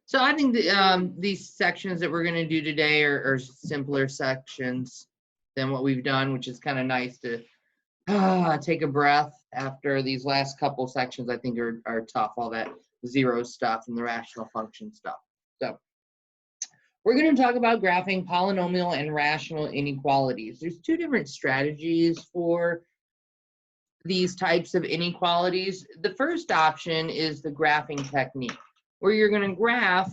So I think these sections that we're going to do today are simpler sections than what we've done, which is kind of nice to take a breath after these last couple sections. I think are tough, all that zero stuff and the rational function stuff. So we're going to talk about graphing polynomial and rational inequalities. There's two different strategies for these types of inequalities. The first option is the graphing technique, where you're going to graph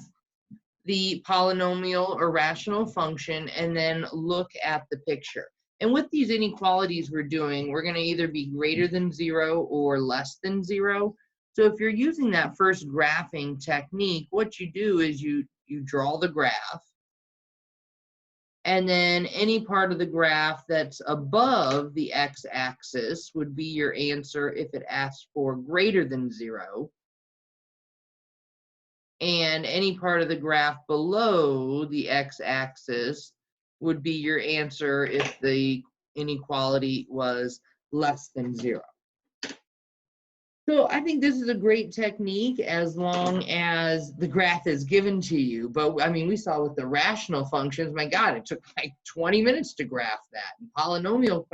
the polynomial or rational function and then look at the picture. And with these inequalities we're doing, we're going to either be greater than 0 or less than 0. So if you're using that first graphing technique, what you do is you draw the graph, and then any part of the graph that's above the x-axis would be your answer if it asks for greater than 0. And any part of the graph below the x-axis would be your answer if the inequality was less than 0. So I think this is a great technique as long as the graph is given to you. But I mean, we saw with the rational functions, my God, it took like 20 minutes to graph that. And polynomial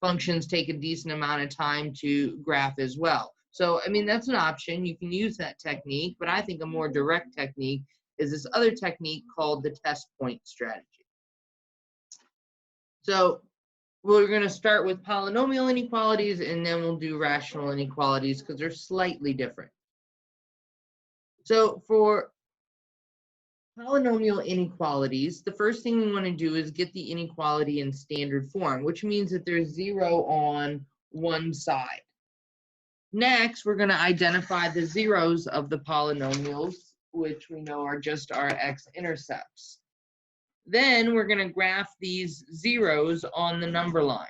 functions take a decent amount of time to graph as well. So, I mean, that's an option. You can use that technique, but I think a more direct technique is this other technique called the test point strategy. So we're going to start with polynomial inequalities, and then we'll do rational inequalities because they're slightly different. So for polynomial inequalities, the first thing we want to do is get the inequality in standard form, which means that there's 0 on one side. Next, we're going to identify the zeros of the polynomials, which we know are just our x-intercepts. Then we're going to graph these zeros on the number line.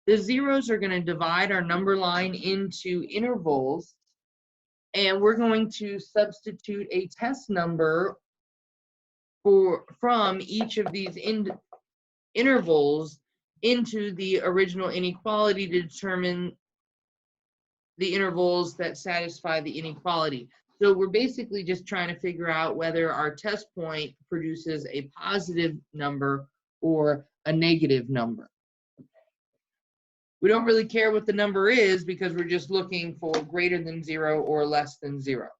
The zeros are going to divide our number line into intervals, and we're going to substitute a test number from each of these intervals into the original inequality to determine the intervals that satisfy the inequality. So we're basically just trying to figure out whether our test point produces a positive number or a negative number. We don't really care what the number is because we're just looking for greater than 0 or less than 0.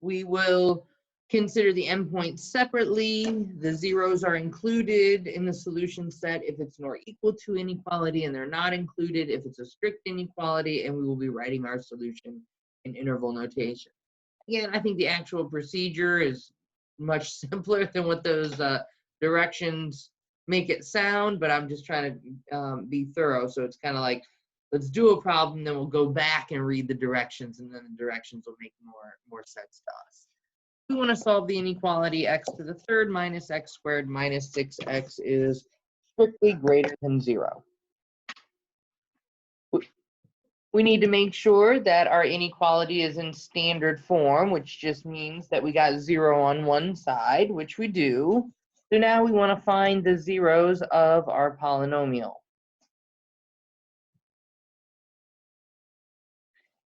We will consider the endpoints separately. The zeros are included in the solution set if it's nor equal to inequality, and they're not included if it's a strict inequality, and we will be writing our solution in interval notation. Again, I think the actual procedure is much simpler than what those directions make it sound, but I'm just trying to be thorough. So it's kind of like, let's do a problem, then we'll go back and read the directions, and then the directions will make more sense to us. We want to solve the inequality x to the third minus x squared minus 6x is strictly greater than 0. We need to make sure that our inequality is in standard form, which just means that we got 0 on one side, which we do. So now we want to find the zeros of our polynomial.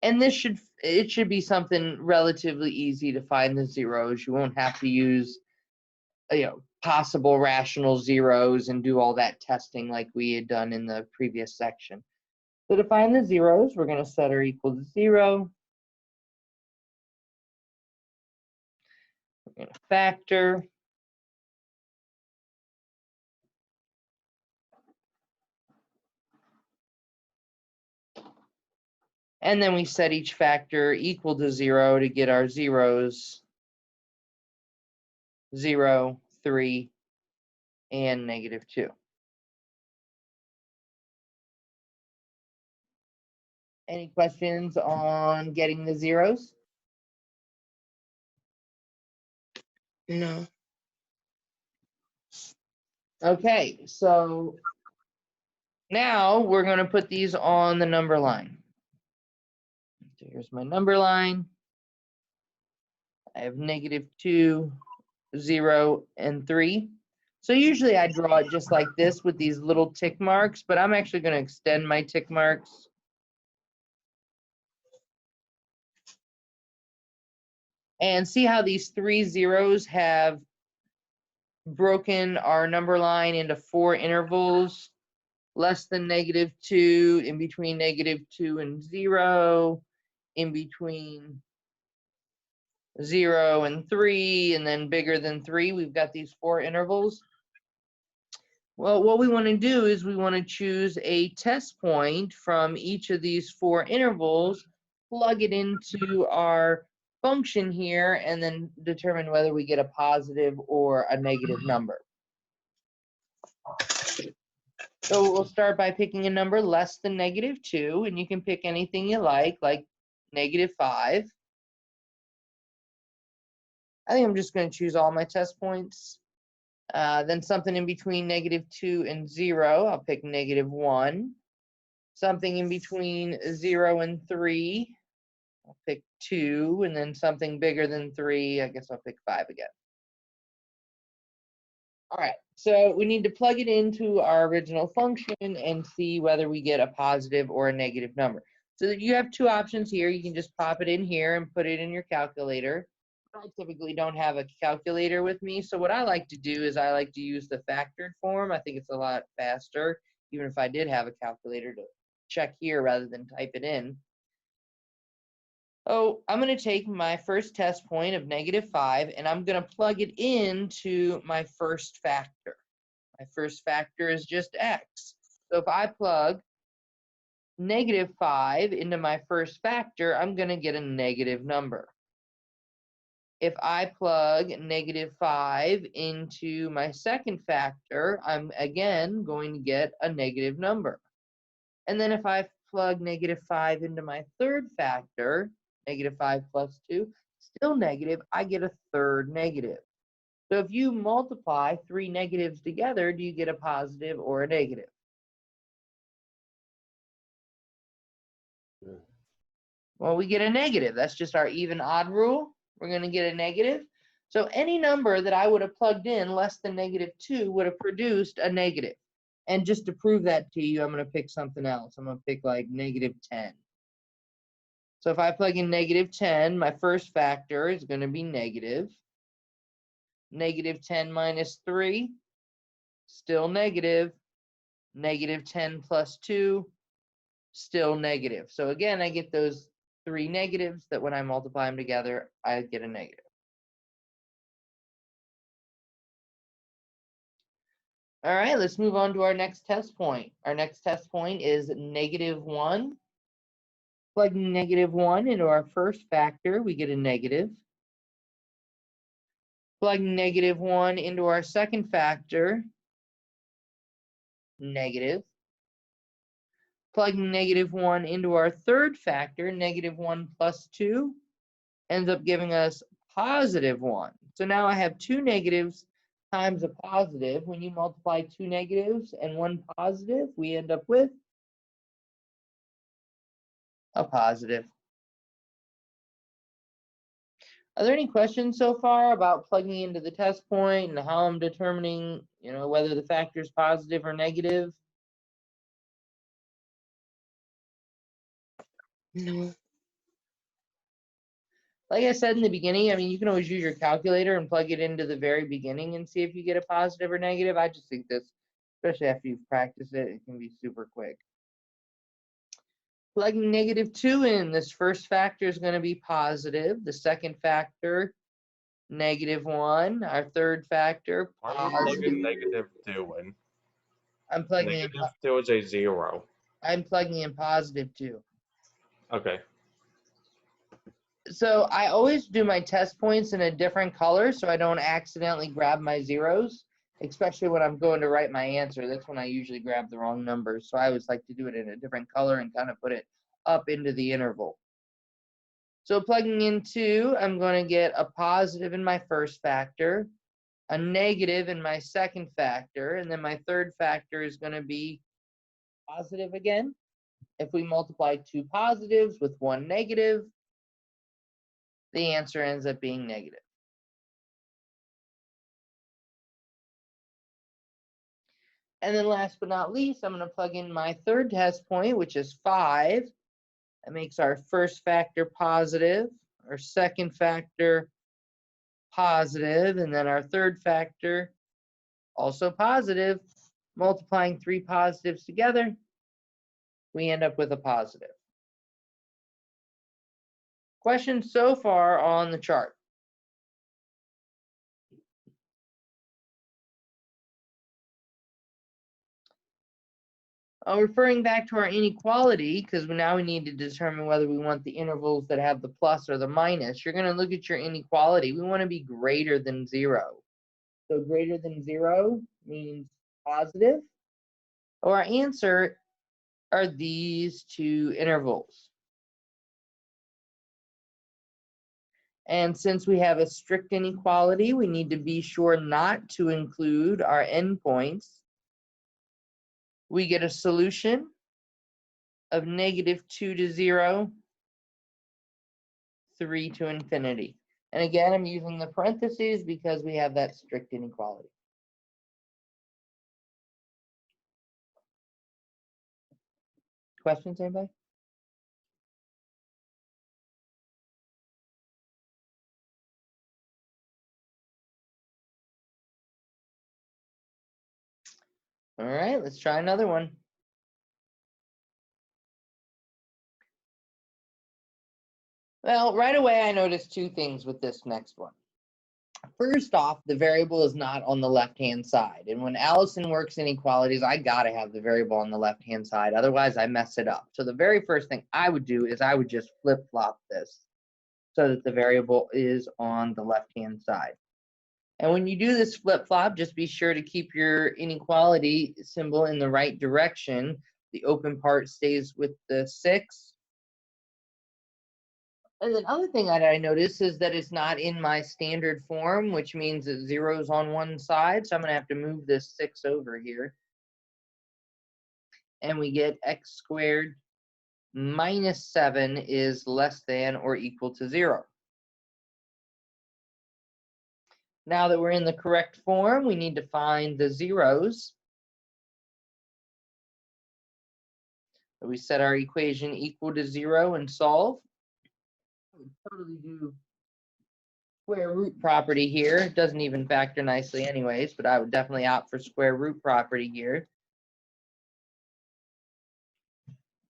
And it should be something relatively easy to find the zeros. You won't have to use possible rational zeros and do all that testing like we had done in the previous section. So to find the zeros, we're going to set r equal to 0. We're going to factor. And then we set each factor equal to 0 to get our zeros, 0, 3, and -2. Any questions on getting the zeros? No. Okay, so now we're going to put these on the number line. So here's my number line. I have -2, 0, and 3. So usually I draw it just like this with these little tick marks, but I'm actually going to extend my tick marks. And see how these 3 zeros have broken our number line into 4 intervals, less than -2, in between -2 and 0, in between 0 and 3, and then bigger than 3. We've got these 4 intervals. Well, what we want to do is we want to choose a test point from each of these 4 intervals, plug it into our function here, and then determine whether we get a positive or a negative number. So we'll start by picking a number less than -2, and you can pick anything you like -5. I think I'm just going to choose all my test points. Then something in between -2 and 0, I'll pick -1. Something in between 0 and 3, I'll pick 2. And then something bigger than 3, I guess I'll pick 5 again. All right, so we need to plug it into our original function and see whether we get a positive or a negative number. So you have 2 options here. You can just pop it in here and put it in your calculator. I typically don't have a calculator with me, so what I like to do is I like to use the factored form. I think it's a lot faster, even if I did have a calculator, to check here rather than type it in. Oh, I'm going to take my first test point of -5, and I'm going to plug it into my first factor. My first factor is just x. So if I plug -5 into my first factor, I'm going to get a negative number. If I plug -5 into my second factor, I'm again going to get a negative number. And then if I plug -5 into my third factor, -5 plus 2, still negative, I get a third negative. So if you multiply 3 negatives together, do you get a positive or a negative? Well, we get a negative. That's just our even odd rule. We're going to get a negative. So any number that I would have plugged in less than -2 would have produced a negative. And just to prove that to you, I'm going to pick something else. I'm going to pick like -10. So if I plug in -10, my first factor is going to be negative. -10 minus 3, still negative. -10 plus 2, still negative. So again, I get those 3 negatives that when I multiply them together, I get a negative. All right, let's move on to our next test point. Our next test point is -1. Plugging -1 into our first factor, we get a negative. Plugging -1 into our second factor, negative. Plugging -1 into our third factor, -1 plus 2, ends up giving us +1. So now I have 2 negatives times a positive. When you multiply 2 negatives and 1 positive, we end up with a positive. Are there any questions so far about plugging into the test point and how I'm determining, whether the factor is positive or negative? No. Like I said in the beginning, I mean, you can always use your calculator and plug it into the very beginning and see if you get a positive or negative. I just think this, especially after you've practiced it, it can be super quick. Plugging -2 in, this first factor is going to be positive. The second factor, -1. Our third factor, positive. -2 in. I'm plugging in. -2 is a 0. I'm plugging in +2. Okay. So I always do my test points in a different color so I don't accidentally grab my zeros, especially when I'm going to write my answer. That's when I usually grab the wrong numbers. So I always like to do it in a different color and kind of put it up into the interval. So plugging in 2, I'm going to get a positive in my first factor, a negative in my second factor, and then my third factor is going to be positive again. If we multiply 2 positives with 1 negative, the answer ends up being negative. And then last but not least, I'm going to plug in my third test point, which is 5. That makes our first factor positive, Our second factor, positive, and then our third factor, also positive. Multiplying 3 positives together, we end up with a positive. Questions so far on the chart? Referring back to our inequality, because now we need to determine whether we want the intervals that have the plus or the minus, you're going to look at your inequality. We want to be greater than 0. So greater than 0 means positive. Our answer are these two intervals. And since we have a strict inequality, we need to be sure not to include our endpoints. We get a solution of -2 to 0, 3 to infinity. And again, I'm using the parentheses because we have that strict inequality. Questions, anybody? All right, let's try another one. Well, right away, I noticed two things with this next one. First off, the variable is not on the left-hand side. And when Allison works inequalities, I got to have the variable on the left-hand side. Otherwise, I mess it up. So the very first thing I would do is I would just flip-flop this so that the variable is on the left-hand side. And when you do this flip-flop, just be sure to keep your inequality symbol in the right direction. The open part stays with the 6. And the other thing that I notice is that it's not in my standard form, which means that 0's on one side. So I'm going to have to move this 6 over here. And we get x squared minus 7 is less than or equal to 0. Now that we're in the correct form, we need to find the zeros. So we set our equation equal to 0 and solve. We totally do square root property here. It doesn't even factor nicely anyways, but I would definitely opt for square root property here.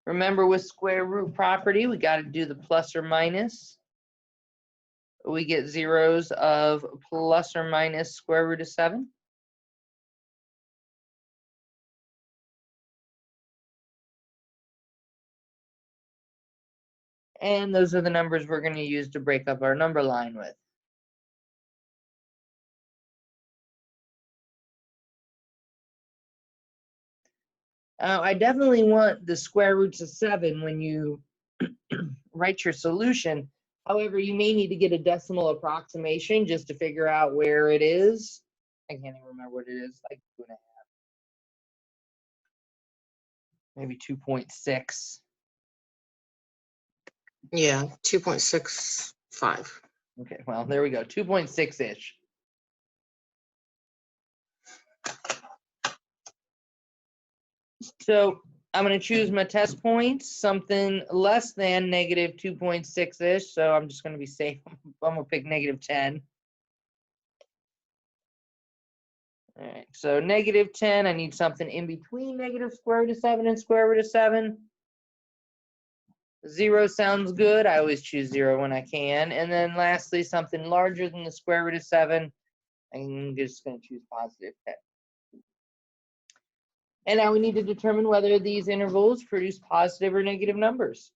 Remember, with square root property, we got to do the plus or minus. We get zeros of plus or minus square root of 7. And those are the numbers we're going to use to break up our number line with. I definitely want the square roots of 7 when you write your solution. However, you may need to get a decimal approximation just to figure out where it is. I can't even remember what it is, like 2.5. Maybe 2.6. Yeah, 2.65. Okay, well, there we go, 2.6-ish. So I'm going to choose my test points, something less than negative 2.6-ish. So I'm just going to be safe. I'm going to pick negative 10. All right, so negative 10, I need something in between negative square root of 7 and square root of 7. 0 sounds good. I always choose 0 when I can. And then lastly, something larger than the square root of 7. I'm just going to choose positive 10. And now we need to determine whether these intervals produce positive or negative numbers.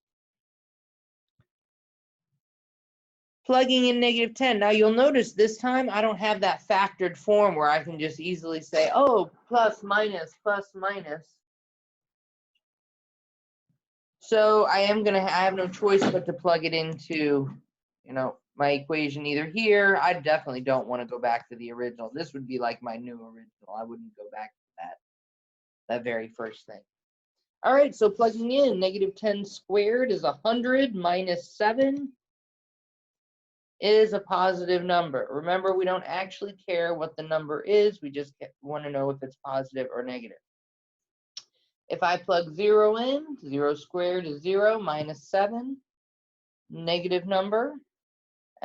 Plugging in negative 10. Now you'll notice this time I don't have that factored form where I can just easily say, oh, plus, minus, plus, minus. So I have no choice but to plug it into, my equation either here. I definitely don't want to go back to the original. This would be like my new original. I wouldn't go back to that very first thing. All right, so plugging in, negative 10 squared is 100 minus 7 is a positive number. Remember, we don't actually care what the number is. We just want to know if it's positive or negative. If I plug 0 in, 0 squared is 0 minus 7, negative number.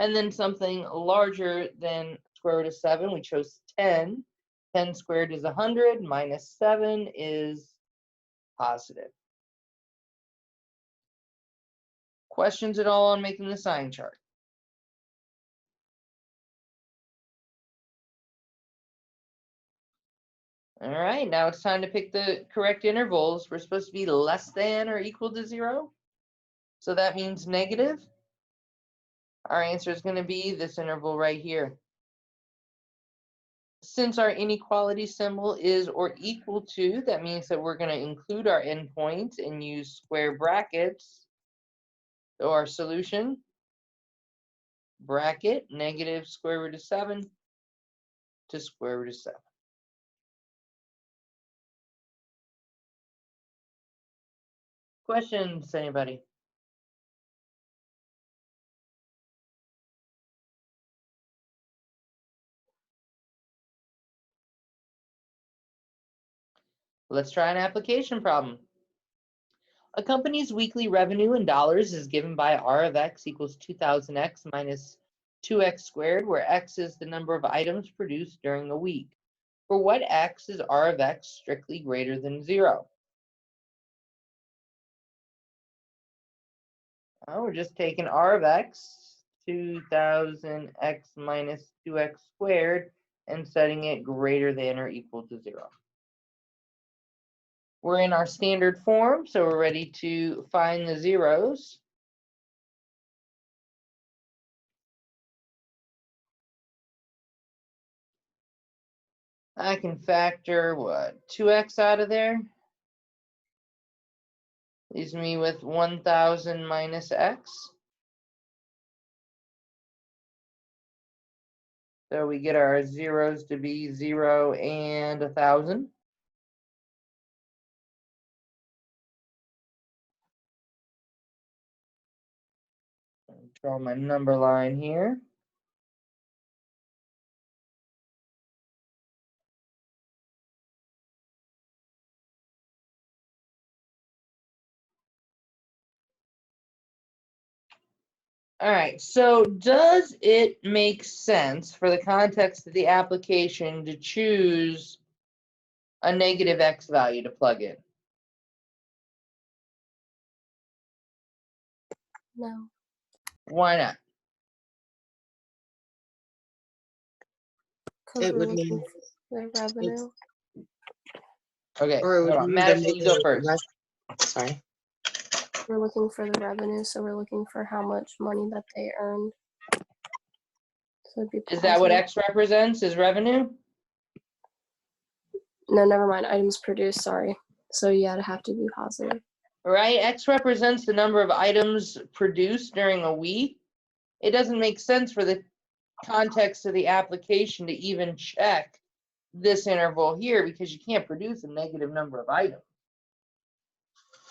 And then something larger than square root of 7, we chose 10. 10 squared is 100, minus 7 is positive. Questions at all on making the sign chart? All right, now it's time to pick the correct intervals. We're supposed to be less than or equal to 0. So that means negative. Our answer is going to be this interval right here. Since our inequality symbol is or equal to, that means that we're going to include our endpoints and use square brackets. So our solution, bracket, negative square root of 7 to square root of 7. Questions, anybody? Let's try an application problem. A company's weekly revenue in dollars is given by R of X equals 2000X minus 2X squared, where X is the number of items produced during a week. For what X is R of X strictly greater than 0? Oh, we're just taking R of X, 2000X minus 2X squared, and setting it greater than or equal to 0. We're in our standard form, so we're ready to find the zeros. I can factor, what, 2x out of there? Leaves me with 1000 minus x. So we get our zeros to be 0 and 1000. Draw my number line here. All right, so does it make sense for the context of the application to choose a negative x value to plug in? No. Why not? Because It we're would looking mean, for the revenue. Okay, or it would hold on. mean the Madison, you go negative first. sorry. We're looking for the revenue, so we're looking for how much money that they earned. So it'd be Is that what positive. x represents, is revenue? No, never mind. Items produced, sorry. So yeah, it'd have to be positive. Right, x represents the number of items produced during a week. It doesn't make sense for the context of the application to even check this interval here because you can't produce a negative number of items.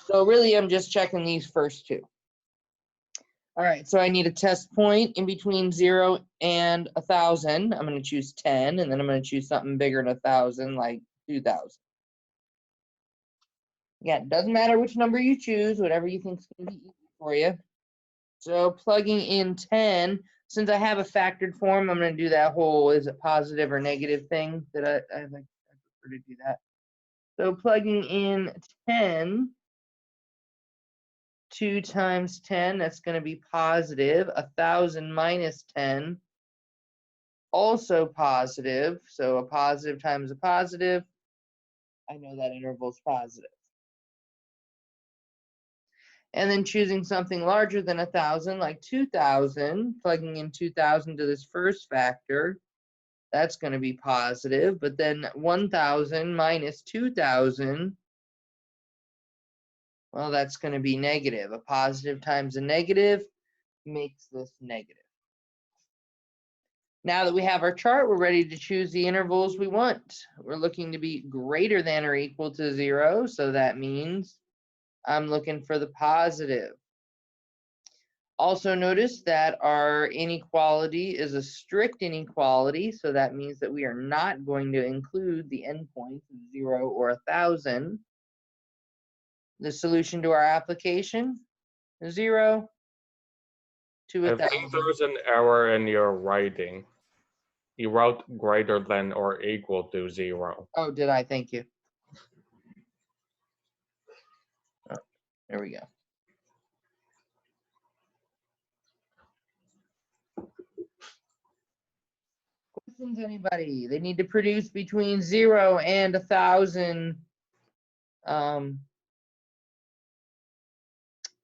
So really, I'm just checking these first two. All right, so I need a test point in between 0 and 1000. I'm going to choose 10, and then I'm going to choose something bigger than 1000, like 2000. Again, it doesn't matter which number you choose, whatever you think is going to be easy for you. So plugging in 10, since I have a factored form, I'm going to do that whole is it positive or negative thing that I prefer to do that. So plugging in 10, 2 times 10, that's going to be positive. 1000 minus 10, also positive. So a positive times a positive. I know that interval is positive. And then choosing something larger than 1000, like 2000, plugging in 2000 to this first factor, that's going to be positive. But then 1000 minus 2000, well, that's going to be negative. A positive times a negative makes this negative. Now that we have our chart, we're ready to choose the intervals we want. We're looking to be greater than or equal to 0, so that means I'm looking for the positive. Also notice that our inequality is a strict inequality, so that means that we are not going to include the endpoints of 0 or 1000. The solution to our application, 0 to I 1,000. think there's an error in your writing. You wrote greater than or equal to 0. Oh, did I? Thank you. Oh, there we go. Questions, anybody? They need to produce between 0 and 1,000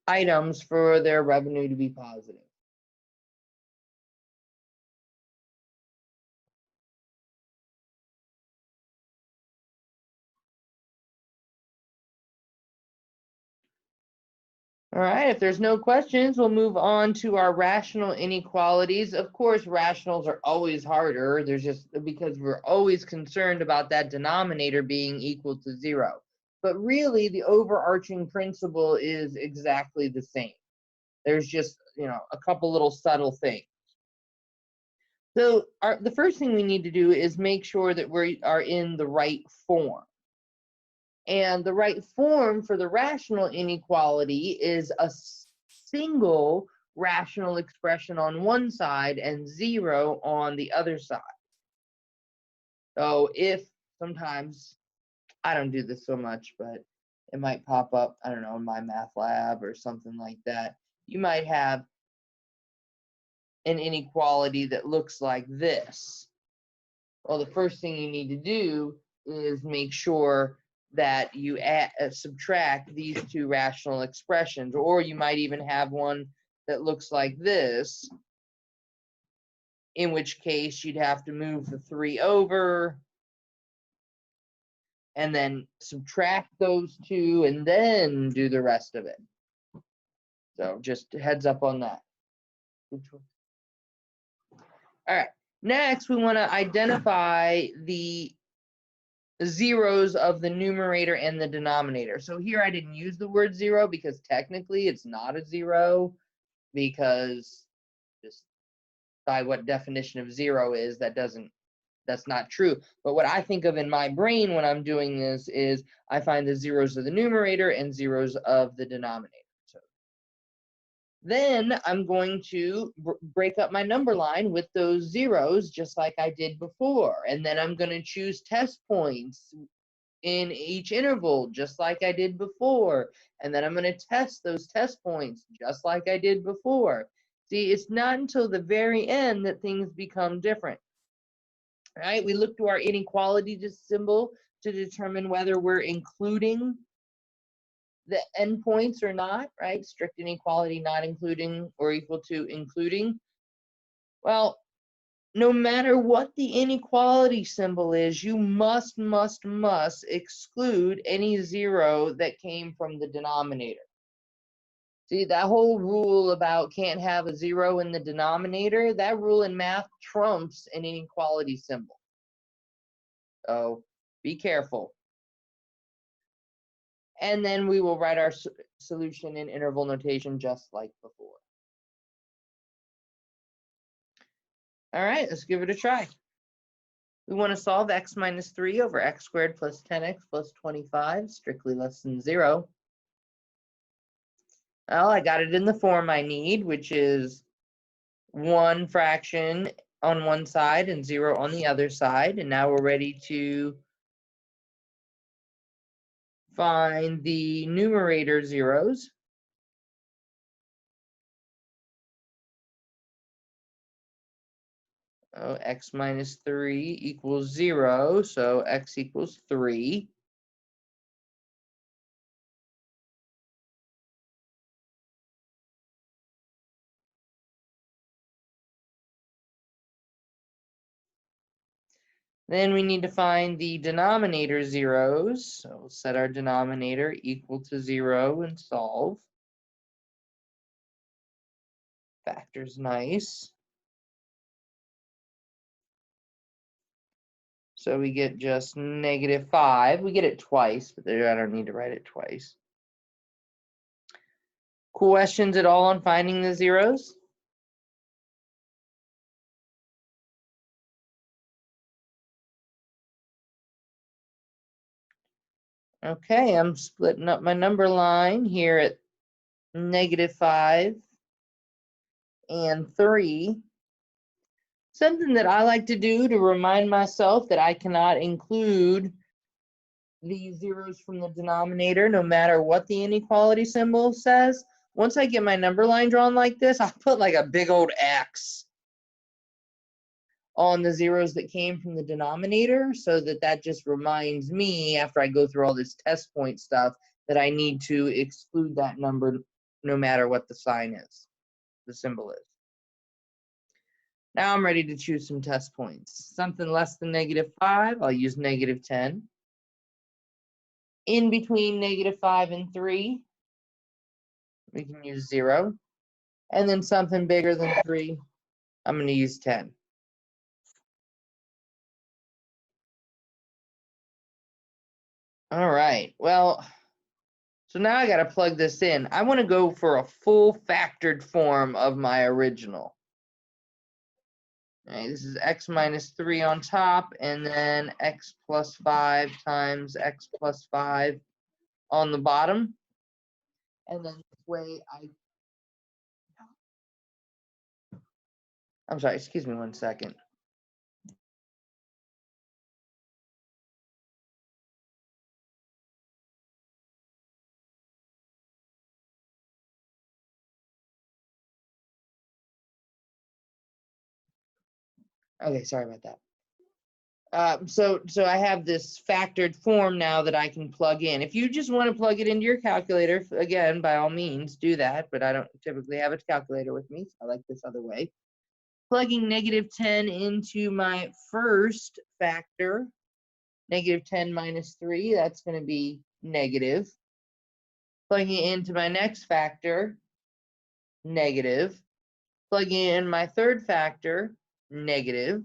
items for their revenue to be positive. All right, if there's no questions, we'll move on to our rational inequalities. Of course, rationals are always harder. There's just because we're always concerned about that denominator being equal to 0. But really, the overarching principle is exactly the same. There's just, a couple little subtle things. So the first thing we need to do is make sure that we are in the right form. And the right form for the rational inequality is a single rational expression on one side and 0 on the other side. So if sometimes, I don't do this so much, but it might pop up, I don't know, in MyMathLab or something like that. You might have an inequality that looks like this. Well, the first thing you need to do is make sure that you subtract these two rational expressions, or you might even have one that looks like this, in which case you'd have to move the 3 over and then subtract those two and then do the rest of it. So just heads up on that. All right, next we want to identify the zeros of the numerator and the denominator. So here I didn't use the word 0 because technically it's not a 0, because just by what definition of 0 is, that's not true. But what I think of in my brain when I'm doing this is I find the zeros of the numerator and zeros of the denominator. So then I'm going to break up my number line with those zeros just like I did before. And then I'm going to choose test points in each interval just like I did before. And then I'm going to test those test points just like I did before. See, it's not until the very end that things become different. Right? We look to our inequality symbol to determine whether we're including the endpoints or not, right? Strict inequality, not including or equal to including. Well, no matter what the inequality symbol is, you must exclude any 0 that came from the denominator. See, that whole rule about can't have a 0 in the denominator, that rule in math trumps an inequality symbol. So be careful. And then we will write our solution in interval notation just like before. All right, let's give it a try. We want to solve x minus 3 over x squared plus 10x plus 25, strictly less than 0. Well, I got it in the form I need, which is 1 fraction on one side and 0 on the other side. And now we're ready to find the numerator zeros. Oh, x minus 3 equals 0, so x equals 3. Then we need to find the denominator zeros. So we'll set our denominator equal to 0 and solve. Factor's nice. So we get just -5. We get it twice, but there I don't need to write it twice. Questions at all on finding the zeros? Okay, I'm splitting up my number line here at -5 and 3. Something that I like to do to remind myself that I cannot include the zeros from the denominator no matter what the inequality symbol says. Once I get my number line drawn like this, I'll put like a big old X on the zeros that came from the denominator, so that just reminds me after I go through all this test point stuff that I need to exclude that number no matter what the sign is, the symbol is. Now I'm ready to choose some test points. Something less than -5, I'll use -10. In between -5 and 3, we can use 0. And then something bigger than 3, I'm going to use 10. All right, well, so now I got to plug this in. I want to go for a full factored form of my original. All right, this is x minus 3 on top, and then x plus 5 times x plus 5 on the bottom. And then this way I'm sorry, excuse me one second. Okay, sorry about that. So I have this factored form now that I can plug in. If you just want to plug it into your calculator, again, by all means, do that, but I don't typically have a calculator with me, so I like this other way. Plugging -10 into my first factor, -10 minus 3, that's going to be negative. Plugging it into my next factor, negative. Plugging in my third factor, negative.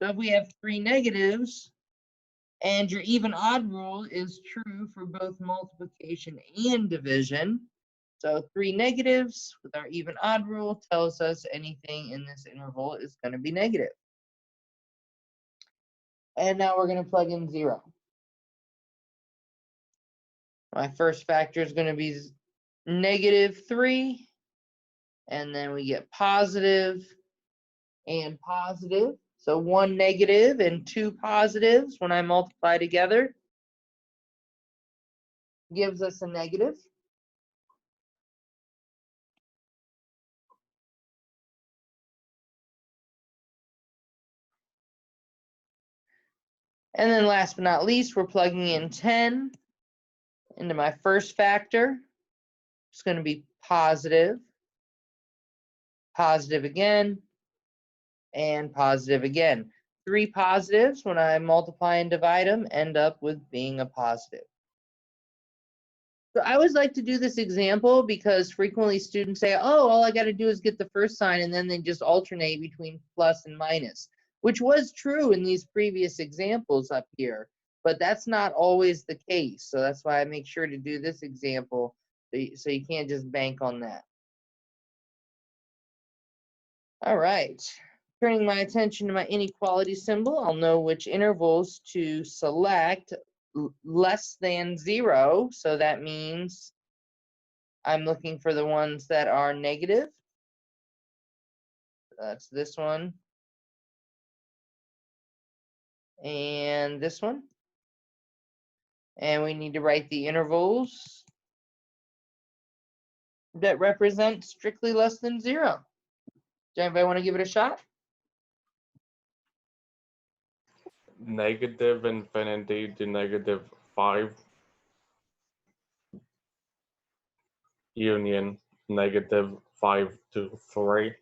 So if we have 3 negatives, and your even odd rule is true for both multiplication and division. So 3 negatives with our even odd rule tells us anything in this interval is going to be negative. And now we're going to plug in 0. My first factor is going to be -3. And then we get positive and positive. So 1 negative and 2 positives when I multiply together gives us a negative. And then last but not least, we're plugging in 10 into my first factor. It's going to be positive, positive again, and positive again. 3 positives, when I multiply and divide them, end up with being a positive. So I always like to do this example because frequently students say, oh, all I got to do is get the first sign, and then they just alternate between plus and minus, which was true in these previous examples up here, but that's not always the case. So that's why I make sure to do this example, so you can't just bank on that. All right, turning my attention to my inequality symbol, I'll know which intervals to select. Less than 0, so that means I'm looking for the ones that are negative. That's this one and this one. And we need to write the intervals that represent strictly less than 0. Does anybody want to give it a shot? Negative infinity to -5. Union -5 to 3.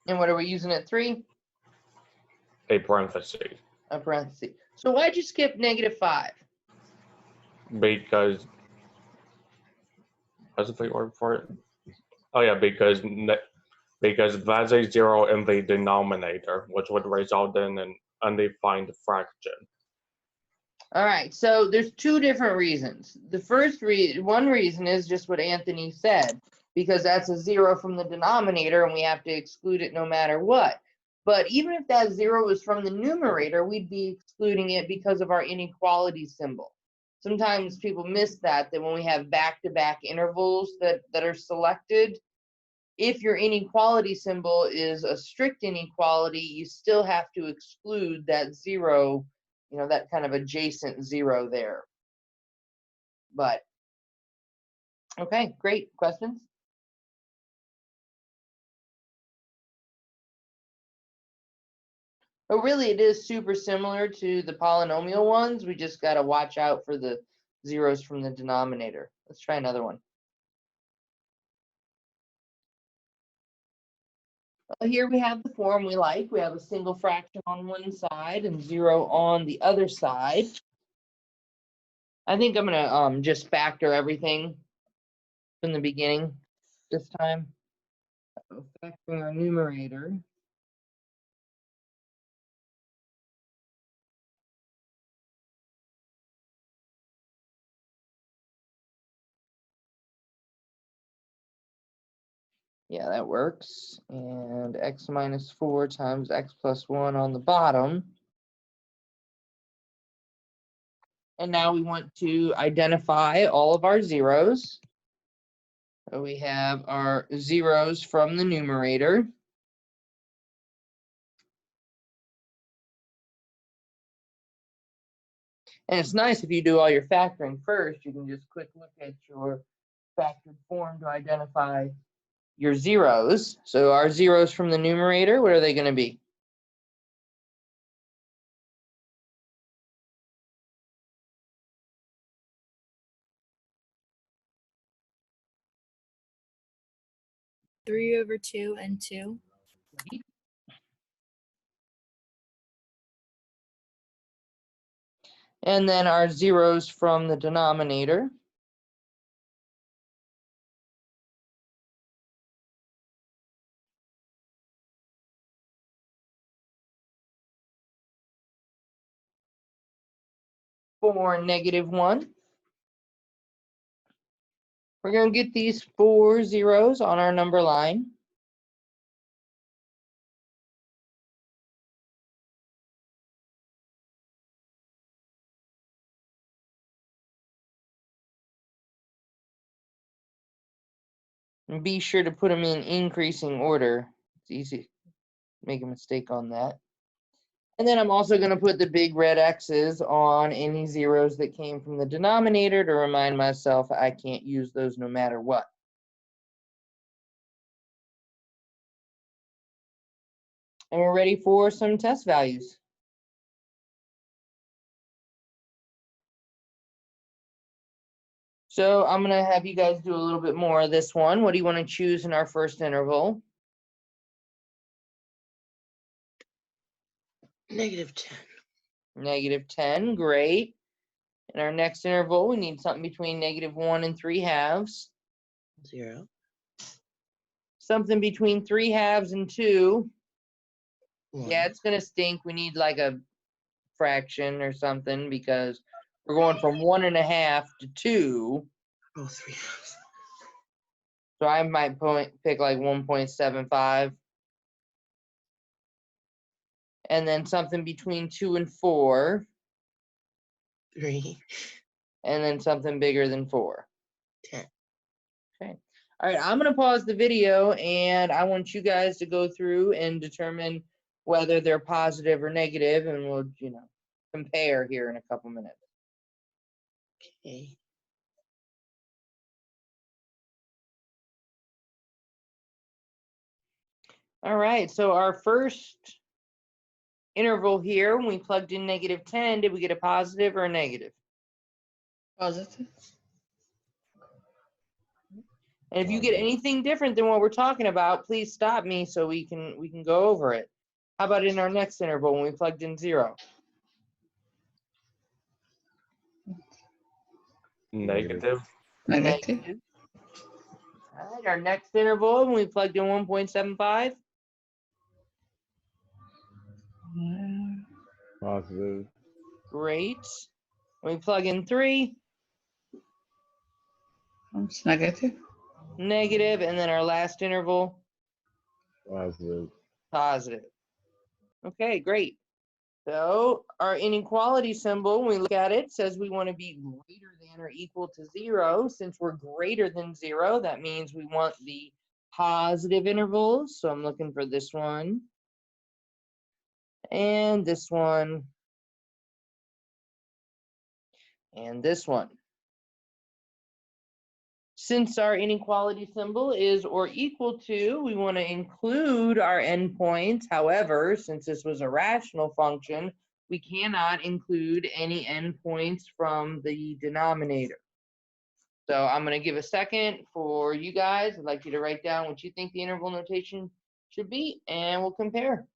And what are we using at 3? A parenthesis. A parenthesis. So why'd you skip -5? Because what's the word for it? Oh yeah, because that's a 0 in the denominator, which would result in an undefined fraction. All right, so there's 2 different reasons. The first one reason is just what Anthony said, because that's a 0 from the denominator and we have to exclude it no matter what. But even if that 0 was from the numerator, we'd be excluding it because of our inequality symbol. Sometimes people miss that when we have back-to-back intervals that are selected, if your inequality symbol is a strict inequality, you still have to exclude that zero, that kind of adjacent zero there. But, okay, great. Questions? But really, it is super similar to the polynomial ones. We just got to watch out for the zeros from the denominator. Let's try another one. Well, here we have the form we like. We have a single fraction on one side and 0 on the other side. I think I'm going to just factor everything from the beginning this time. So factoring our numerator. Yeah, that works. And x minus 4 times x plus 1 on the bottom. And now we want to identify all of our zeros. So we have our zeros from the numerator. And it's nice if you do all your factoring first, you can just quick look at your factored form to identify your zeros. So our zeros from the numerator, what are they going to be? Three over 2 and 2. And then our zeros from the denominator. For -1. We're going to get these 4 zeros on our number line. And be sure to put them in increasing order. It's easy to make a mistake on that. And then I'm also going to put the big red X's on any zeros that came from the denominator to remind myself I can't use those no matter what. And we're ready for some test values. So I'm going to have you guys do a little bit more of this one. What do you want to choose in our first interval? -10. -10, great. In our next interval, we need something between -1 and 3/2. 0. Something between 3/2 and 2. 1. Yeah, it's going to stink. We need like a fraction or something because we're going from 1.5 to 2. Oh, 3/2. So I might pick like 1.75. And then something between 2 and 4. 3. And then something bigger than 4. 10. Okay. All right, I'm going to pause the video and I want you guys to go through and determine whether they're positive or negative, and we'll, compare here in a couple minutes. Okay. All right, so our first interval here, when we plugged in -10, did we get a positive or a negative? Positive. And if you get anything different than what we're talking about, please stop me so we can go over it. How about in our next interval when we plugged in 0? Negative. Negative. All right, our next interval when we plugged in 1.75. Positive. Great. When we plug in 3. It's negative. Negative, and then our last interval, Positive. positive. Okay, great. So our inequality symbol, when we look at it, says we want to be greater than or equal to 0. Since we're greater than 0, that means we want the positive intervals. So I'm looking for this one and this one and this one. Since our inequality symbol is or equal to, we want to include our endpoints. However, since this was a rational function, we cannot include any endpoints from the denominator. So I'm going to give a second for you guys. I'd like you to write down what you think the interval notation should be, and we'll compare.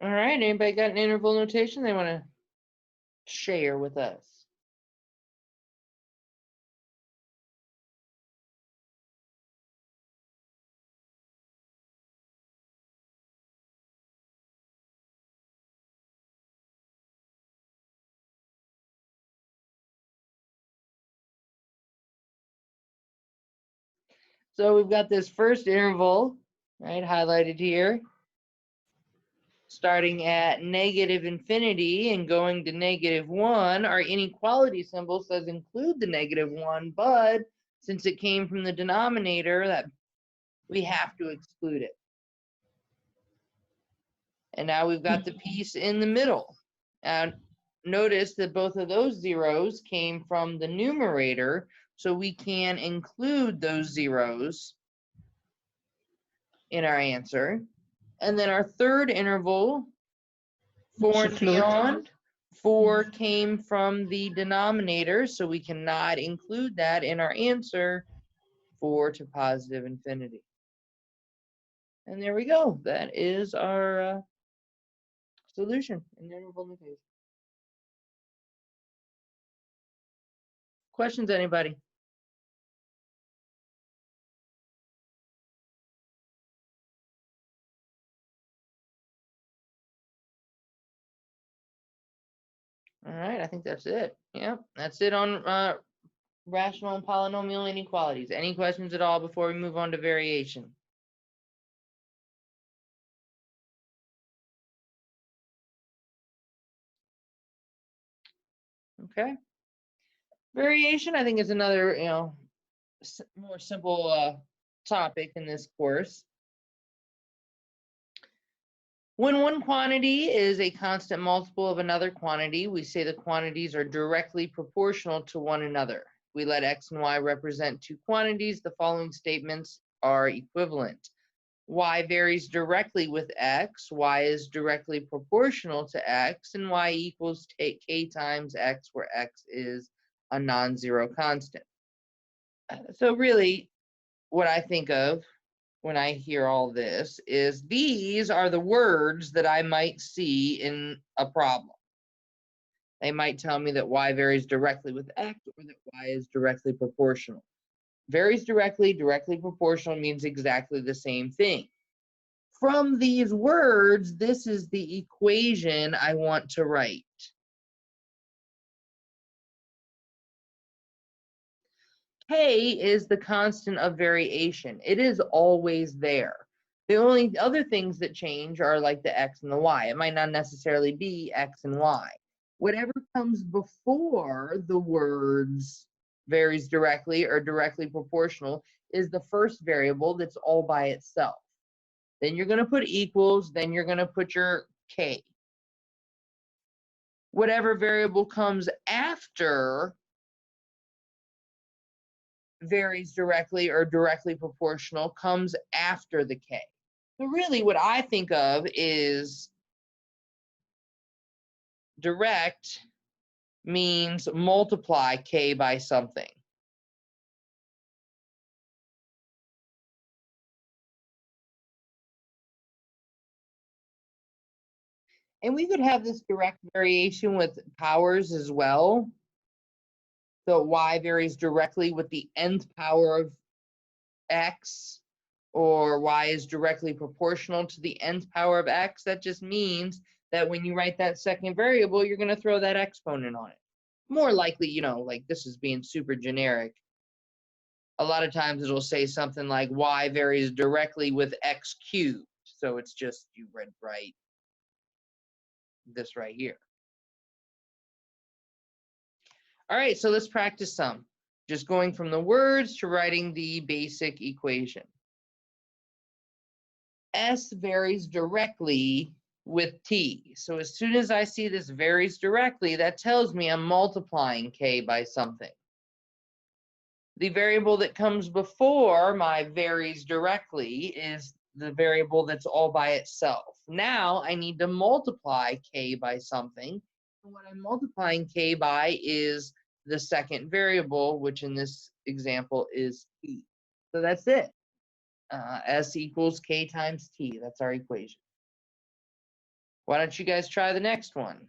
All right, anybody got an interval notation they want to share with us? So we've got this first interval, right, highlighted here, starting at negative infinity and going to -1. Our inequality symbol says include the -1, but since it came from the denominator, that we have to exclude it. And now we've got the piece in the middle. And notice that both of those zeros came from the numerator, so we can include those zeros in our answer. And then our third interval, 4 and Exclude. beyond, 4 came from the denominator, so we cannot include that in our answer, 4 to positive infinity. And there we go. That is our solution in interval notation. Questions, anybody? All right, I think that's it. Yeah, that's it on rational and polynomial inequalities. Any questions at all before we move on to variation? Okay. Variation, I think, is another, more simple topic in this course. When one quantity is a constant multiple of another quantity, we say the quantities are directly proportional to one another. We let x and y represent two quantities. The following statements are equivalent. Y varies directly with x, y is directly proportional to x, and y equals k times x, where x is a non-zero constant. So really, what I think of when I hear all this is these are the words that I might see in a problem. They might tell me that y varies directly with x, or that y is directly proportional. Varies directly, directly proportional means exactly the same thing. From these words, this is the equation I want to write. K is the constant of variation. It is always there. The only other things that change are like the x and the y. It might not necessarily be x and y. Whatever comes before the words varies directly or directly proportional is the first variable that's all by itself. Then you're going to put equals, then you're going to put your k. Whatever variable comes after varies directly or directly proportional comes after the k. So really what I think of is direct means multiply k by something. And we could have this direct variation with powers as well. So y varies directly with the nth power of x, or y is directly proportional to the nth power of x, that just means that when you write that second variable, you're going to throw that exponent on it. More likely, like this is being super generic. A lot of times it'll say something like y varies directly with x cubed. So it's just you write this right here. All right, so let's practice some. Just going from the words to writing the basic equation. S varies directly with t. So as soon as I see this varies directly, that tells me I'm multiplying k by something. The variable that comes before my varies directly is the variable that's all by itself. Now I need to multiply k by something. And what I'm multiplying k by is the second variable, which in this example is t. So that's it. S equals k times t. That's our equation. Why don't you guys try the next one?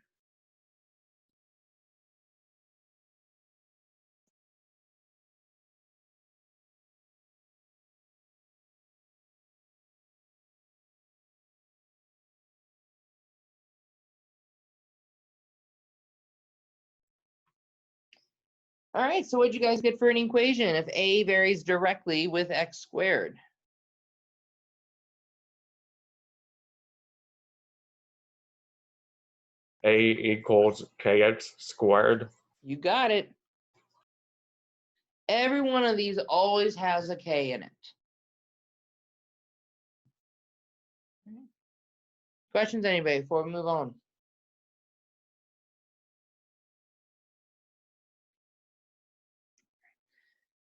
All right, so what'd you guys get for an equation if a varies directly with x squared? A equals kx squared. You got it. Every one of these always has a k in it. Questions, anybody, before we move on?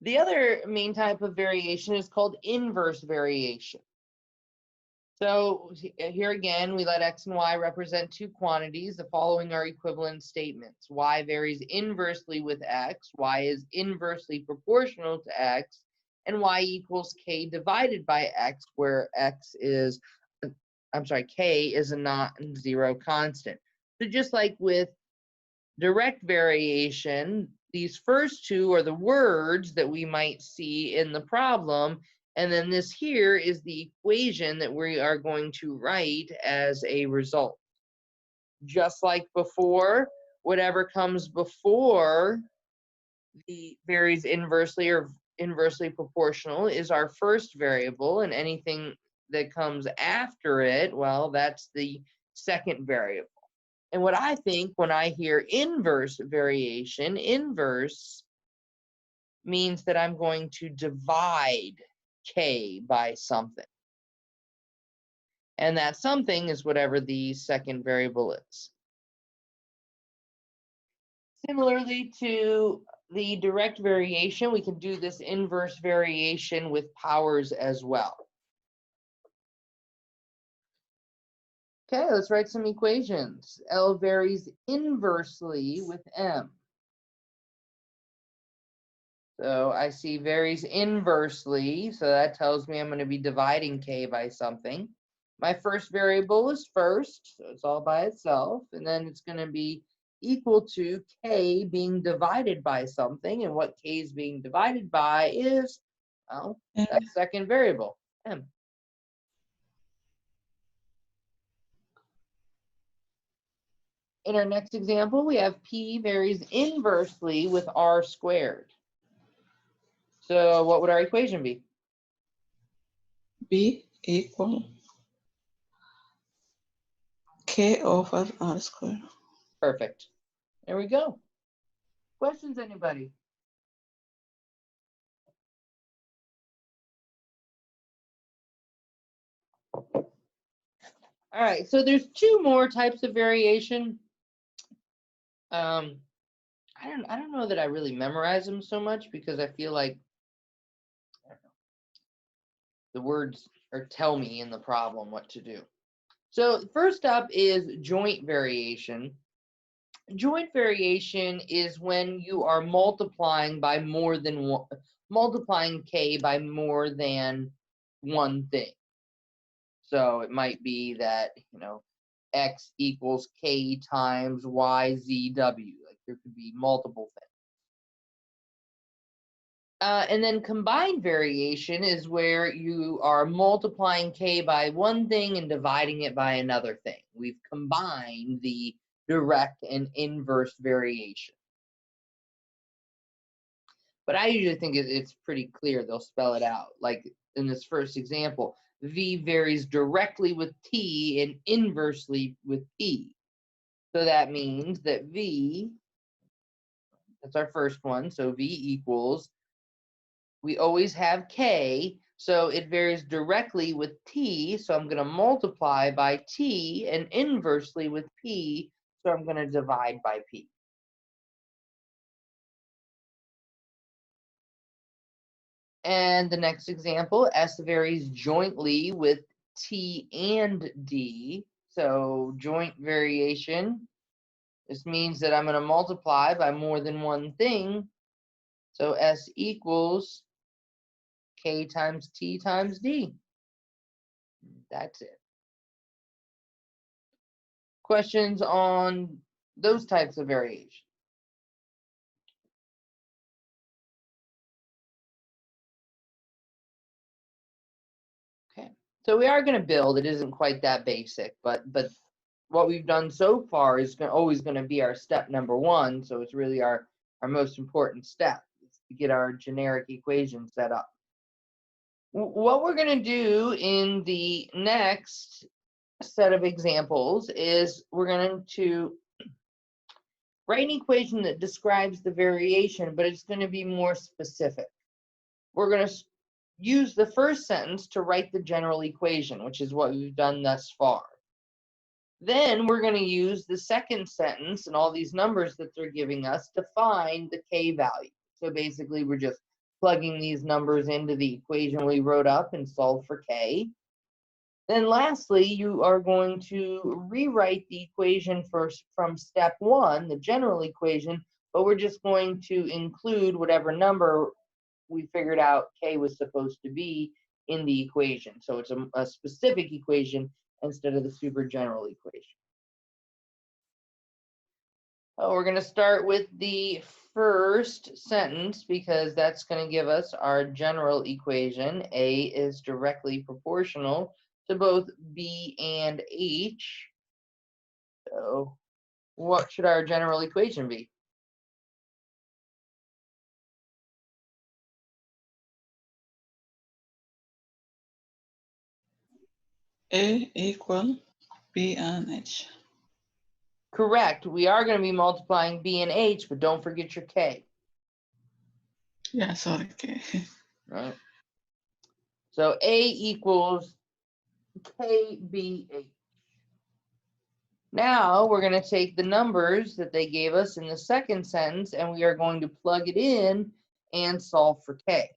The other main type of variation is called inverse variation. So here again, we let x and y represent two quantities. The following are equivalent statements. Y varies inversely with x, y is inversely proportional to x, and y equals k divided by x, where k is a non-zero constant. So just like with direct variation, these first two are the words that we might see in the problem, and then this here is the equation that we are going to write as a result. Just like before, whatever comes before the varies inversely or inversely proportional is our first variable, and anything that comes after it, well, that's the second variable. And what I think when I hear inverse variation, inverse means that I'm going to divide k by something. And that something is whatever the second variable is. Similarly to the direct variation, we can do this inverse variation with powers as well. Okay, let's write some equations. L varies inversely with m. So I see varies inversely, so that tells me I'm going to be dividing k by something. My first variable is first, so it's all by itself, and then it's going to be equal to k being divided by something, and what k is being divided by is, well, that second variable, m. In our next example, we have p varies inversely with r squared. So what would our equation be? B equal k over r squared. Perfect. There we go. Questions, anybody? All right, so there's two more types of variation. I don't know that I really memorize them so much because I feel like the words tell me in the problem what to do. So first up is joint variation. Joint variation is when you are multiplying by more than one, multiplying k by more than one thing. So it might be that, x equals k times y z w. Like there could be multiple things. And then combined variation is where you are multiplying k by one thing and dividing it by another thing. We've combined the direct and inverse variation. But I usually think it's pretty clear. They'll spell it out. Like in this first example, v varies directly with t and inversely with p. So that means that v, that's our first one, so v equals, we always have k, so it varies directly with t, so I'm going to multiply by t, and inversely with p, so I'm going to divide by p. And the next example, s varies jointly with t and d, so joint variation. This means that I'm going to multiply by more than one thing, so s equals k times t times d. That's it. Questions on those types of variation? Okay, so we are going to build. It isn't quite that basic, but what we've done so far is always going to be our step number one. So it's really our most important step, is to get our generic equation set up. What we're going to do in the next set of examples is we're going to write an equation that describes the variation, but it's going to be more specific. We're going to use the first sentence to write the general equation, which is what we've done thus far. Then we're going to use the second sentence and all these numbers that they're giving us to find the k value. So basically, we're just plugging these numbers into the equation we wrote up and solve for k. Then lastly, you are going to rewrite the equation from step one, the general equation, but we're just going to include whatever number we figured out k was supposed to be in the equation. So it's a specific equation instead of the super general equation. We're going to start with the first sentence because that's going to give us our general equation. A is directly proportional to both B and H. So what should our general equation be? A equal B and H. Correct. We are going to be multiplying B and H, but don't forget your K. Yeah, sorry, K. Right? So A equals KBH. Now we're going to take the numbers that they gave us in the second sentence and we are going to plug it in and solve for K.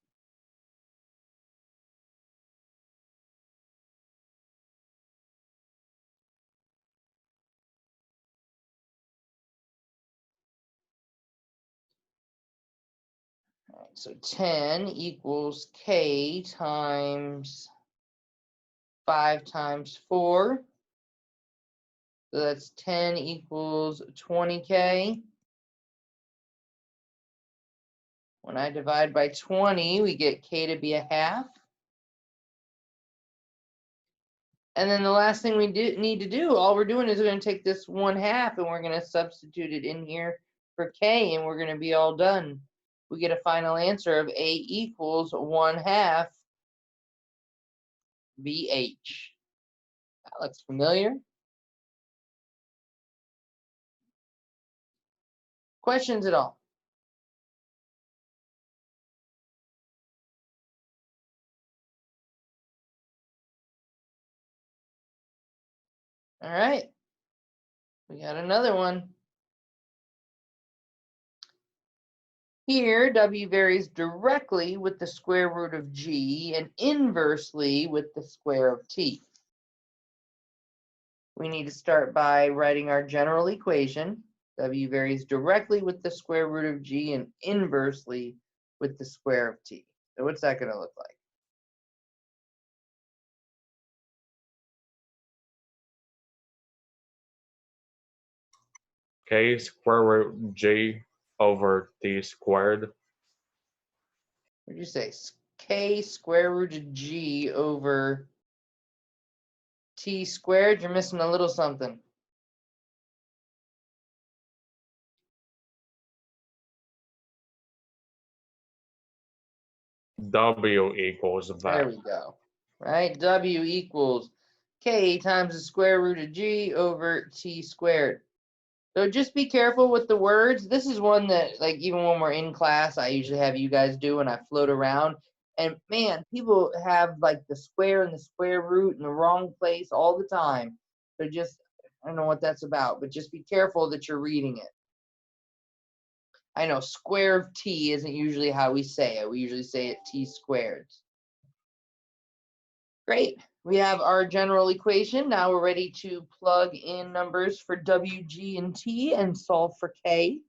All right, so 10 equals K times 5 times 4. So that's 10 equals 20K. When I divide by 20, we get K to be a half. And then the last thing we need to do, all we're doing is we're going to take this 1/2 and we're going to substitute it in here for K and we're going to be all done. We get a final answer of A equals 1/2 BH. That looks familiar. Questions at all? All right. We got another one. Here, W varies directly with the square root of G and inversely with the square of T. We need to start by writing our general equation. W varies directly with the square root of G and inversely with the square of T. So what's that going to look like? K square root G over T squared. What'd you say? K square root of G over T squared? You're missing a little something. W equals There that. we go. Right? W equals K times the square root of G over T squared. So just be careful with the words. This is one that, like, even when we're in class, I usually have you guys do when I float around. And man, people have like the square and the square root in the wrong place all the time. So just, I don't know what that's about, but just be careful that you're reading it. I know square of T isn't usually how we say it. We usually say it T squared. Great. We have our general equation. Now we're ready to plug in numbers for W, G, and T and solve for K.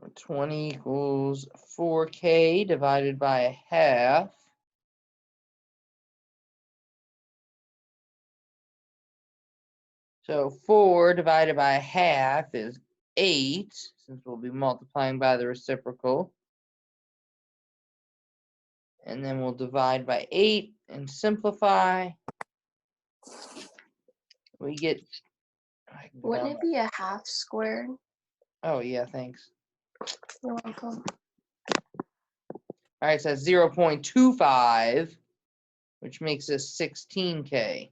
So 20 equals 4K divided by a half. So 4 divided by a half is 8, since we'll be multiplying by the reciprocal. And then we'll divide by 8 and simplify. We get, I can go Wouldn't down it be a half squared? oh yeah, thanks. You're welcome. All right, so that's 0.25, which makes this 16K.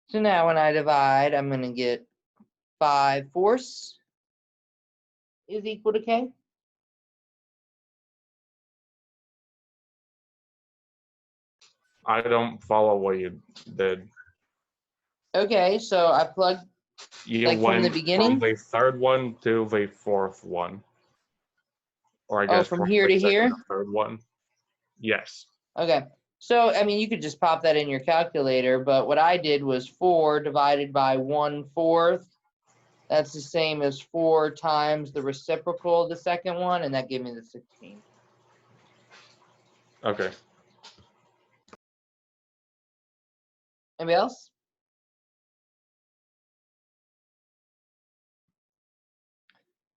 So now when I divide, I'm going to get 5/4 is equal to K. I don't follow what you did. Okay, so I plugged, You like, from the went beginning? from the third one to the fourth one. Or I Oh, guess from here the to second here? or third one. Yes. Okay, so I mean, you could just pop that in your calculator, but what I did was 4 divided by 1/4. That's the same as 4 times the reciprocal of the second one, and that gave me the 16. Okay. Anybody else?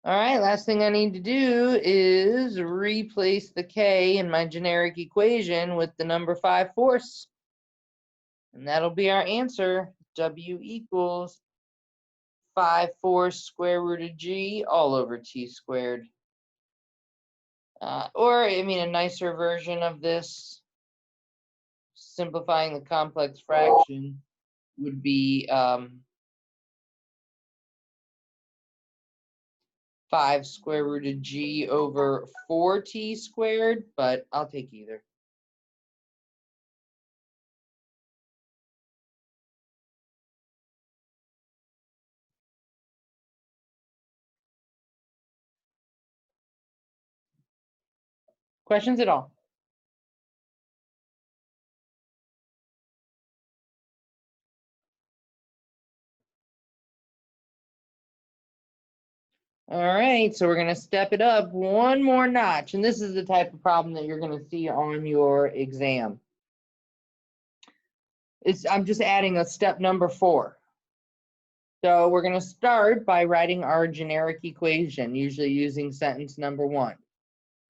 All right, last thing I need to do is replace the K in my generic equation with the number 5/4. And that'll be our answer. W equals 5/4 square root of G all over T squared. Or, I mean, a nicer version of this, simplifying the complex fraction, would be 5 square root of G over 4T squared, but I'll take either. Questions at all? All right, so we're going to step it up one more notch. And this is the type of problem that you're going to see on your exam. I'm just adding a step number 4. So we're going to start by writing our generic equation, usually using sentence number 1.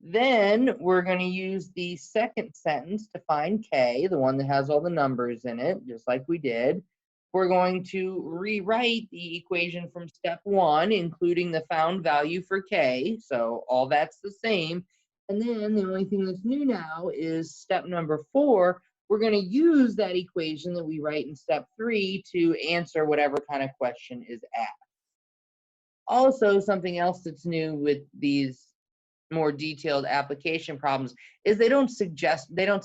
Then we're going to use the second sentence to find K, the one that has all the numbers in it, just like we did. We're going to rewrite the equation from step 1, including the found value for K. So all that's the same. And then the only thing that's new now is step number 4. We're going to use that equation that we write in step 3 to answer whatever kind of question is asked. Also, something else that's new with these more detailed application problems is they don't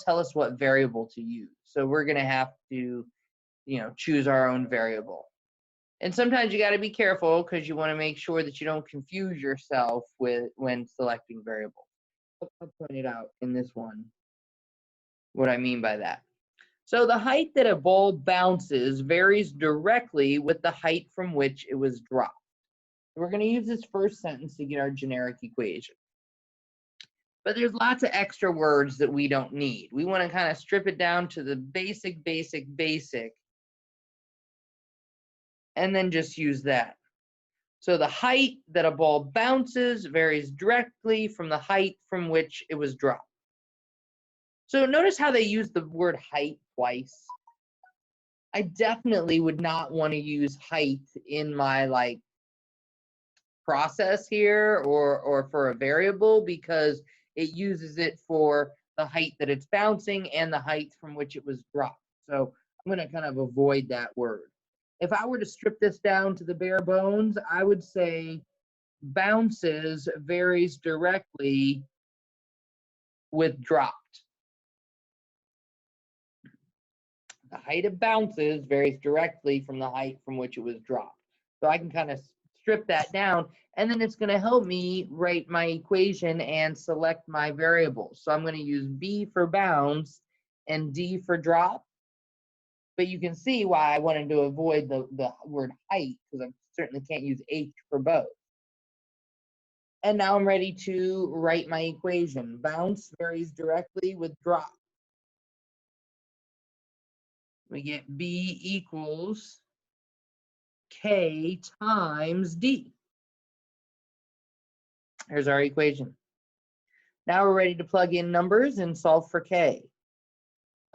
tell us what variable to use. So we're going to have to, choose our own variable. And sometimes you got to be careful because you want to make sure that you don't confuse yourself when selecting variables. I'll point it out in this one what I mean by that. So the height that a ball bounces varies directly with the height from which it was dropped. We're going to use this first sentence to get our generic equation. But there's lots of extra words that we don't need. We want to kind of strip it down to the basic, and then just use that. So the height that a ball bounces varies directly from the height from which it was dropped. So notice how they use the word height twice. I definitely would not want to use height in my process here or for a variable, because it uses it for the height that it's bouncing and the height from which it was dropped. So I'm going to kind of avoid that word. If I were to strip this down to the bare bones, I would say bounces varies directly with dropped. The height of bounces varies directly from the height from which it was dropped. So I can kind of strip that down, and then it's going to help me write my equation and select my variables. So I'm going to use B for bounce and D for drop. But you can see why I wanted to avoid the word height, because I certainly can't use H for both. And now I'm ready to write my equation. Bounce varies directly with drop. We get B equals K times D. Here's our equation. Now we're ready to plug in numbers and solve for K.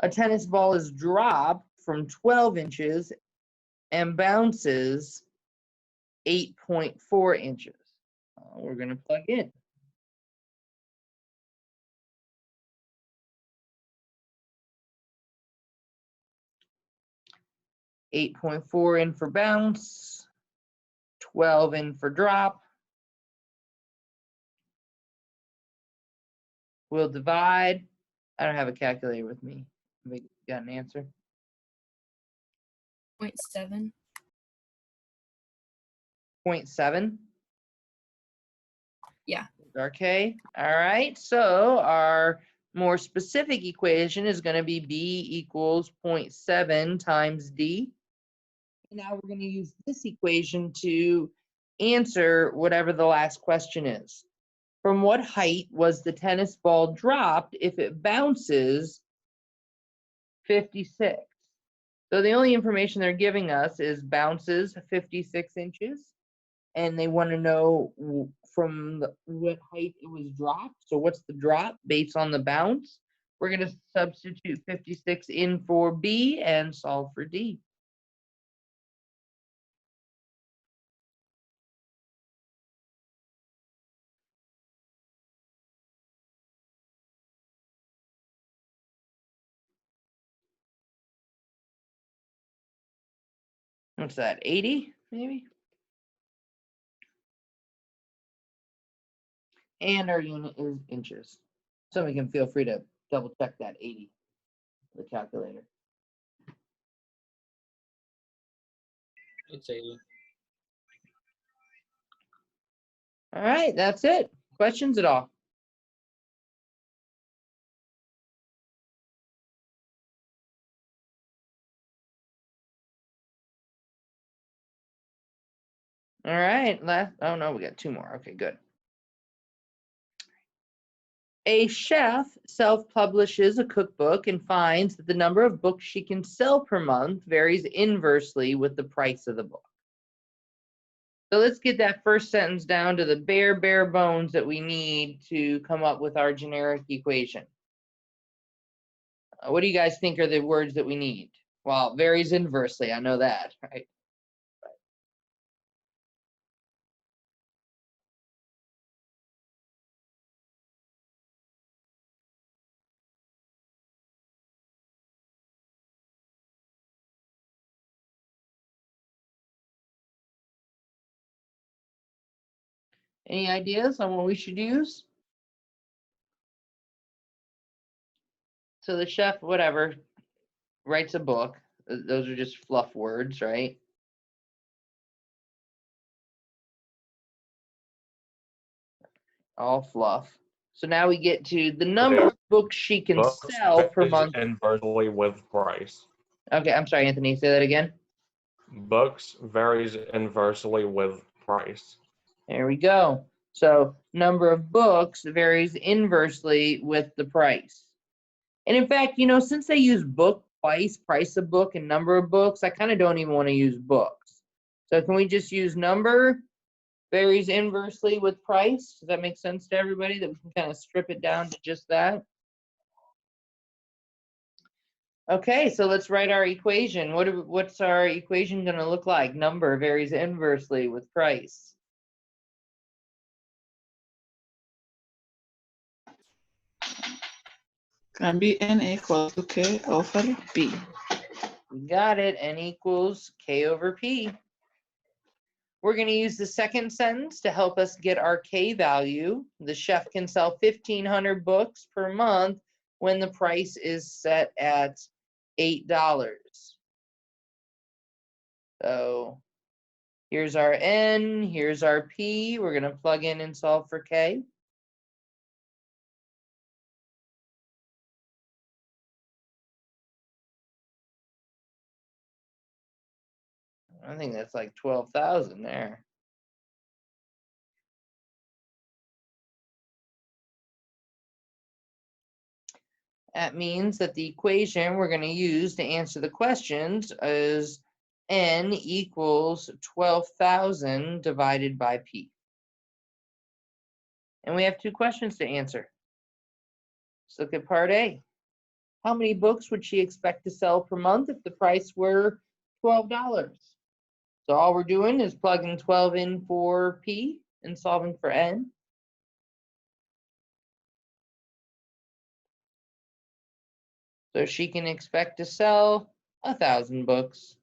A tennis ball is dropped from 12 inches and bounces 8.4 inches. We're going to plug in. $8.4 in for bounce, 12 in for drop. We'll divide. I don't have a calculator with me. We got an answer. 0.7. 0.7. Yeah. Okay. All right. So our more specific equation is going to be B equals 0.7 times D. And now we're going to use this equation to answer whatever the last question is. From what height was the tennis ball dropped if it bounces 56? So the only information they're giving us is bounces 56 inches. And they want to know from what height it was dropped. So what's the drop based on the bounce? We're going to substitute 56 in for B and solve for D. What's that, 80 maybe? And our unit is inches. Somebody can feel free to double check that 80 with the calculator. It's 80. All right, that's it. Questions at all? All right, oh no, we got two more. Okay, good. A chef self-publishes a cookbook and finds that the number of books she can sell per month varies inversely with the price of the book. So let's get that first sentence down to the bare bones that we need to come up with our generic equation. What do you guys think are the words that we need? Well, it varies inversely, I know that, right? Any ideas on what we should use? So the chef, whatever, writes a book. Those are just fluff words, right? All fluff. So now we get to the number of books she can Books sell per varies month. inversely with price. Okay, I'm sorry, Anthony, say that again. Books varies inversely with price. There we go. So number of books varies inversely with the price. And in fact, you know, since they use book twice, price of book and number of books, I kind of don't even want to use books. So can we just use number varies inversely with price? Does that make sense to everybody, that we can kind of strip it down to just that? Okay, so let's write our equation. What's our equation going to look like? Number varies inversely with price. Can be N equal to K over P. We got it. N equals K over P. We're going to use the second sentence to help us get our K value. The chef can sell 1,500 books per month when the price is set at $8. So here's our N, here's our P. We're going to plug in and solve for K. I think that's like 12,000 there. That means that the equation we're going to use to answer the questions is N equals 12,000 divided by P. And we have two questions to answer. Let's look at part A. How many books would she expect to sell per month if the price were $12? So all we're doing is plugging 12 in for P and solving for N. So she can expect to sell 1,000 books.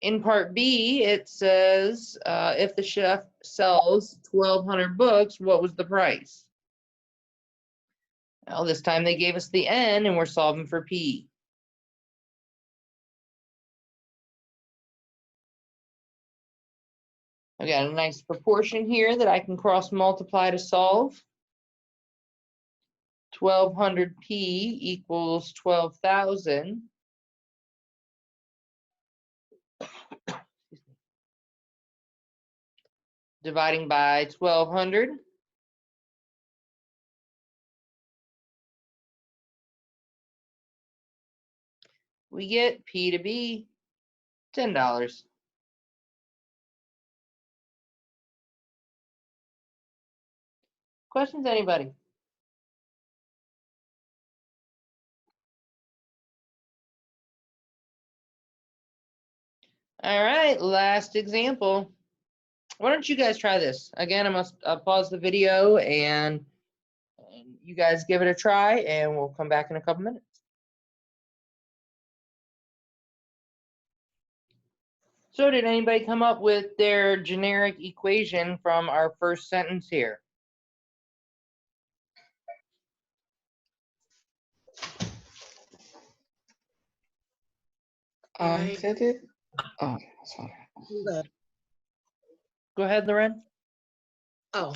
In part B, it says, if the chef sells 1,200 books, what was the price? Well, this time they gave us the N and we're solving for P. I've got a nice proportion here that I can cross multiply to solve. 1,200 P equals 12,000. Dividing by 1,200. We get P to be $10. Questions, anybody? All right, last example. Why don't you guys try this? Again, I'll pause the video and you guys give it a try and we'll come back in a couple minutes. So did anybody come up with their generic equation from our first sentence here? I get it. Oh, sorry. Good. Go ahead, Loren. Oh,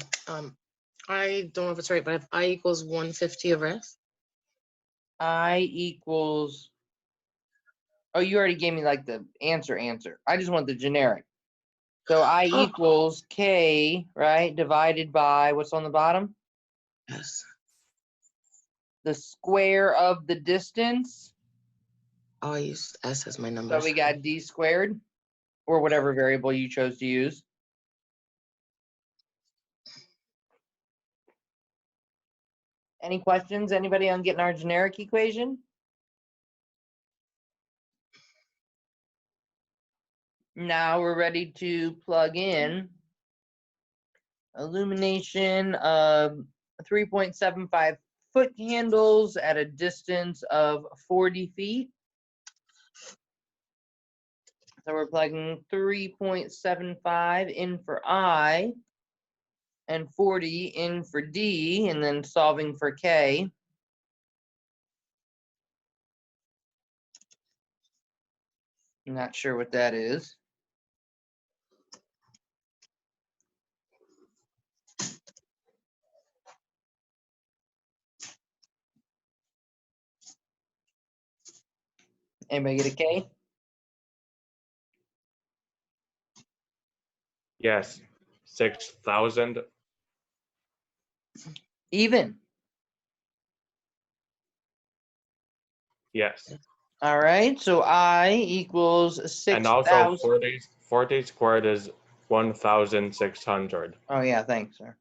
I don't know if it's right, but if I equals 150 of S. I equals, oh, you already gave me like the answer. I just want the generic. So I Oh. equals K, right, divided by, what's on the bottom? Yes. The square of the distance. I'll use S as my number. So we got D squared, or whatever variable you chose to use. Any questions, anybody, on getting our generic equation? Now we're ready to plug in illumination of 3.75 foot candles at a distance of 40 feet. So we're plugging 3.75 in for I and 40 in for D, and then solving for K. Not sure what that is. Anybody get a K? Yes, 6,000. Even. Yes. All right, so I equals And also 6,000. 40 squared is 1,600. Oh yeah, thanks, sir.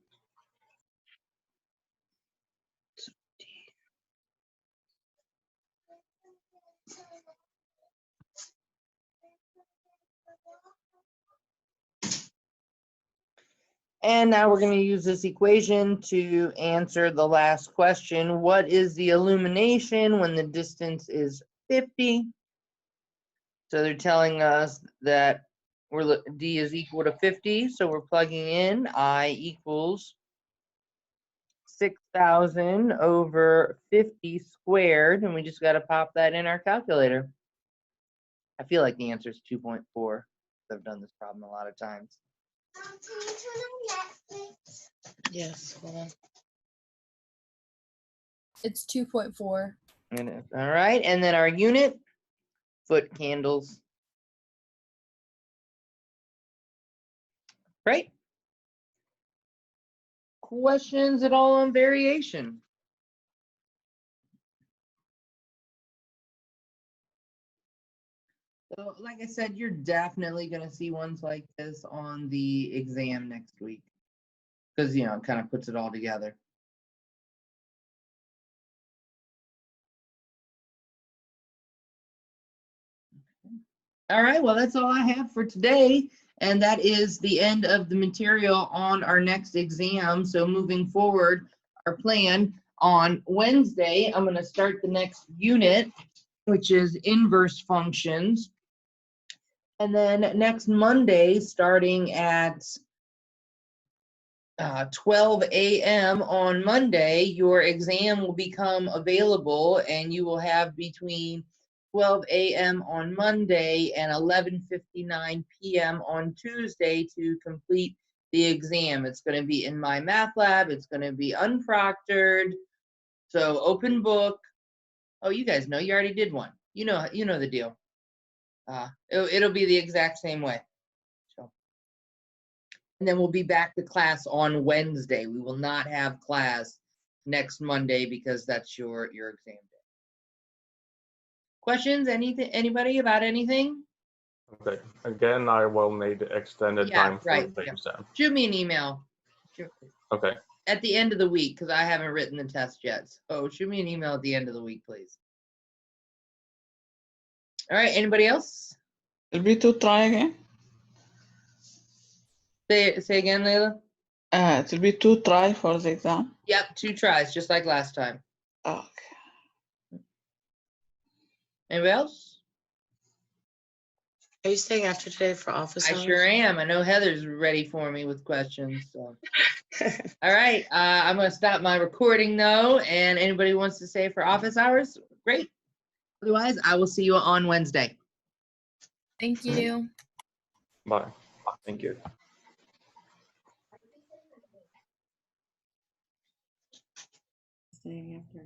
And now we're going to use this equation to answer the last question. What is the illumination when the distance is 50? So they're telling us that D is equal to 50, so we're plugging in I equals 6,000 over 50 squared, and we just got to pop that in our calculator. I feel like the answer is 2.4. I've done this problem a lot of times. Yes, hold on. It's 2.4. And all right, and then our unit, foot candles. Great. Questions at all on variation? So, like I said, you're definitely going to see ones like this on the exam next week because, you know, it kind of puts it all together. All right, well, that's all I have for today. And that is the end of the material on our next exam. So moving forward, our plan on Wednesday, I'm going to start the next unit, which is inverse functions. And then next Monday, starting at 12 a.m. on Monday, your exam will become available and you will have between 12 a.m. on Monday and 11:59 p.m. on Tuesday to complete the exam. It's going to be in my math lab. It's going to be unproctored. So open book. Oh, you guys know, you already did one. You know the deal. It'll be the exact same way. So, and then we'll be back to class on Wednesday. We will not have class next Monday because that's your exam day. Questions? Anybody about anything? Okay. Again, I will need extended time for right. the Yeah. exam. Shoot me an email. Okay. At the end of the week, because I haven't written the test yet. So shoot me an email at the end of the week, please. All right. Anybody else? Will be to try again. Say again, Layla. It will be 2 try for the exam. Yep, 2 tries, just like last time. Okay. Anybody else? Are you staying after today for office I hours? sure am. I know Heather's ready for me with questions. So. All right. I'm going to stop my recording though. And anybody wants to say for office hours, great. Otherwise, I will see you on Wednesday. Thank you. Bye. Thank you. Staying after.